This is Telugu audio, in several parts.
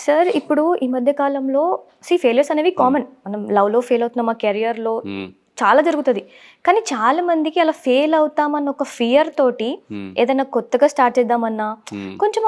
సార్ ఇప్పుడు ఈ మధ్య కాలంలో ఫెయిల్యూర్స్ అనేవి కామన్. మనం లవ్‌లో ఫెయిల్ అవుతున్నాం, మా కెరియర్‌లో హ్మ్. చాలా జరుగుతది. కానీ చాలా మందికి అలా ఫెయిల్ అవుతామన్న ఒక ఫియర్ తోటి హ్మ్. ఏదైనా కొత్తగా స్టార్ట్ చేద్దామన్నా హ్మ్. కొంచెం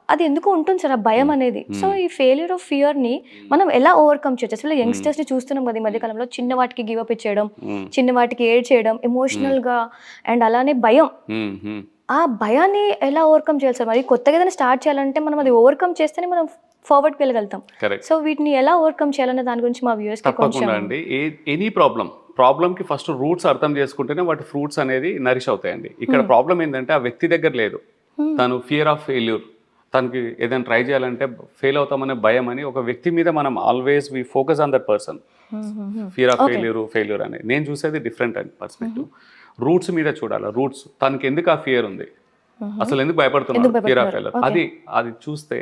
అది ఎందుకో ఉంటుంది సార్ ఆ భయం అనేది. సో, హ్మ్. ఈ ఫెయిల్యూర్ ఆఫ్ ఫియర్‌ని మనం ఎలా ఓవర్‌కమ్ చేయొచ్చు? అసలు హ్మ్. యంగ్‌స్టర్స్‌ని చూస్తున్నాం కదా! ఈ మధ్య కాలంలో చిన్న వాటికి గివ్ అప్ ఇచ్చేయడం, హ్మ్. చిన్న వాటికి ఏడ్చేయడం, ఎమోషనల్‌గా అండ్ అలానే భయం. హ్మ్. హ్మ్. ఆ భయాన్ని ఎలా ఓవర్‌కమ్ చేయాలి సార్? మరి కొత్తగా ఏదైనా స్టార్ట్ చేయాలంటే మనం అది ఓవర్‌కమ్ చేస్తేనే మనం ఫార్వర్డ్‌కి వెళ్ళగలుగుతాం. కరెక్ట్. సో, వీటిని ఎలా ఓవర్‌కమ్ చేయాలనే దాని గురించి మా వ్యూయర్స్‌కి కొంచెం తప్పకుండా అండి. ఎనీ ప్రాబ్లమ్‌కి ఫస్ట్ రూట్స్ అర్థం చేసుకుంటేనే వాటి ఫ్రూట్స్ అనేది నరిష్ అవుతాయండి. ఇక్కడ హ్మ్. ప్రాబ్లమ్ ఏందంటే ఆ వ్యక్తి దగ్గర లేదు. హ్మ్. తను ఫియర్ ఆఫ్ ఫెయిల్యూర్. తనకి ఏదైనా ట్రై చేయాలంటే ఫెయిల్ అవుతామనే భయం అని ఒక వ్యక్తి మీద మనం always we focus on that person. హుహుహు. Fear of okay. ఫెయిల్యూర్ అని. నేను చూసేది డిఫరెంట్ అండి హుహు. పర్స్పెక్టివ్. రూట్స్ మీద చూడాలి. రూట్స్ తనకి ఎందుకు ఆ ఫియర్ ఉంది? హుహు. అసలు ఎందుకు ఎందుకు భయపడుతున్నాడు? ఫియర్ ఆఫ్ భయపడుతున్నారు? ఫెయిల్యూర్. ఓకే. అది చూస్తే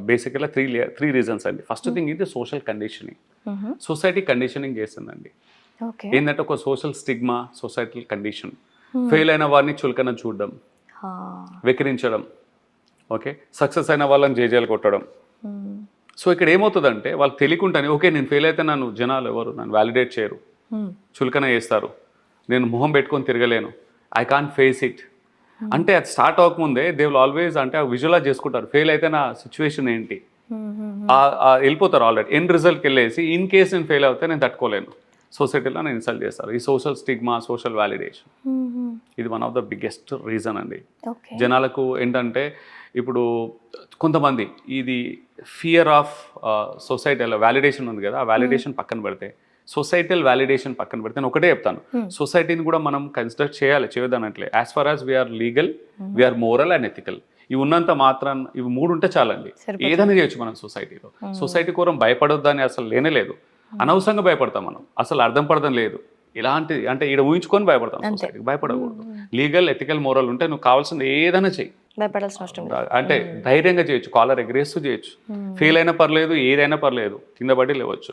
బేసికల్‌గా 3 రీజన్స్ అండి. ఫస్ట్ హ్మ్. థింగ్ ఇది సోషల్ కండిషనింగ్. హుహు. సొసైటీ కండిషనింగ్ చేస్తుందండి. ఓకే. ఏందంటే ఒక సోషల్ స్టిగ్మా, సొసైటల్ కండిషన్. హ్మ్. ఫెయిల్ అయిన వారిని చులకన చూడడం, ఆ! వెక్కిరించడం, ఓకే. సక్సెస్ అయిన వాళ్ళని జేజేలు కొట్టడం. హ్మ్. సో, ఇక్కడ ఏమవుతదంటే వాళ్ళకి తెలియకుండానే ఓకే. నేను ఫెయిల్ అయితే నన్ను జనాలు ఎవరు నన్ను వాలిడేట్ చేయరు. హ్మ్. చులకన చేస్తారు. నేను మొహం పెట్టుకొని తిరగలేను. I can't face it. Hmm. అంటే అది స్టార్ట్ అవ్వకముందే దే విల్ ఆల్వేస్ అంటే విజువలైజ్ చేసుకుంటారు. ఫెయిల్ అయితే నా సిట్యుయేషన్ ఏంటి? హుహుహు. ఎళ్ళిపోతారు ఆల్రెడీ. ఎండ్ రిజల్ట్‌కెళ్ళేసి ఇన్ కేస్ నేను ఫెయిల్ అవుతే నేను తట్టుకోలేను. సొసైటీలో నన్ను ఇన్సల్ట్ చేస్తారు. ఈ సోషల్ స్టిగ్మా, సోషల్ వాలిడేషన్. హుహు. ఇది one of the biggest reason అండి. ఓకే. జనాలకు ఏంటంటే ఇప్పుడు కొంతమంది ఇది ఫియర్ ఆఫ్ సొసైటీలో వాలిడేషన్ ఉంది కదా! ఆ హ్మ్. వాలిడేషన్ పక్కన పెడితే, సొసైటల్ వాలిడేషన్ పక్కన పెడితే నేను ఒకటే చెప్తాను. హ్మ్. సొసైటీని కూడా మనం కన్సిడర్ చేయాలి. చేయొద్దనట్లే. As far as we are legal, హుహు. We are moral and ethical. ఇవి ఉన్నంత మాత్రాన ఇవి 3 ఉంటే చాలండి. సరిపోతుంది. ఏదైనా చేయొచ్చు మనం సొసైటీలో. హ్మ్. సొసైటీ కోరం భయపడొద్దని అసలు లేనే లేదు. హ్మ్. అనవసరంగా భయపడతాం మనం. అసలు అర్థం పర్థం లేదు. ఇలాంటి అంటే ఈడ ఊహించుకొని భయపడతాం అంతే. సొసైటీకి. హ్మ్. భయపడకూడదు. హ్మ్. లీగల్, ఎథికల్, మోరల్ ఉంటే నువ్వు కావాల్సింది ఏదైనా చెయ్యి. భయపడాల్సిన అవసరం లేదు. అంటే హ్మ్. ధైర్యంగా చేయొచ్చు. కాలర్ ఎగరేస్తూ చేయొచ్చు. హ్మ్. ఫెయిల్ అయినా పర్లేదు, ఏదైనా పర్లేదు. కింద పడి లేవచ్చు.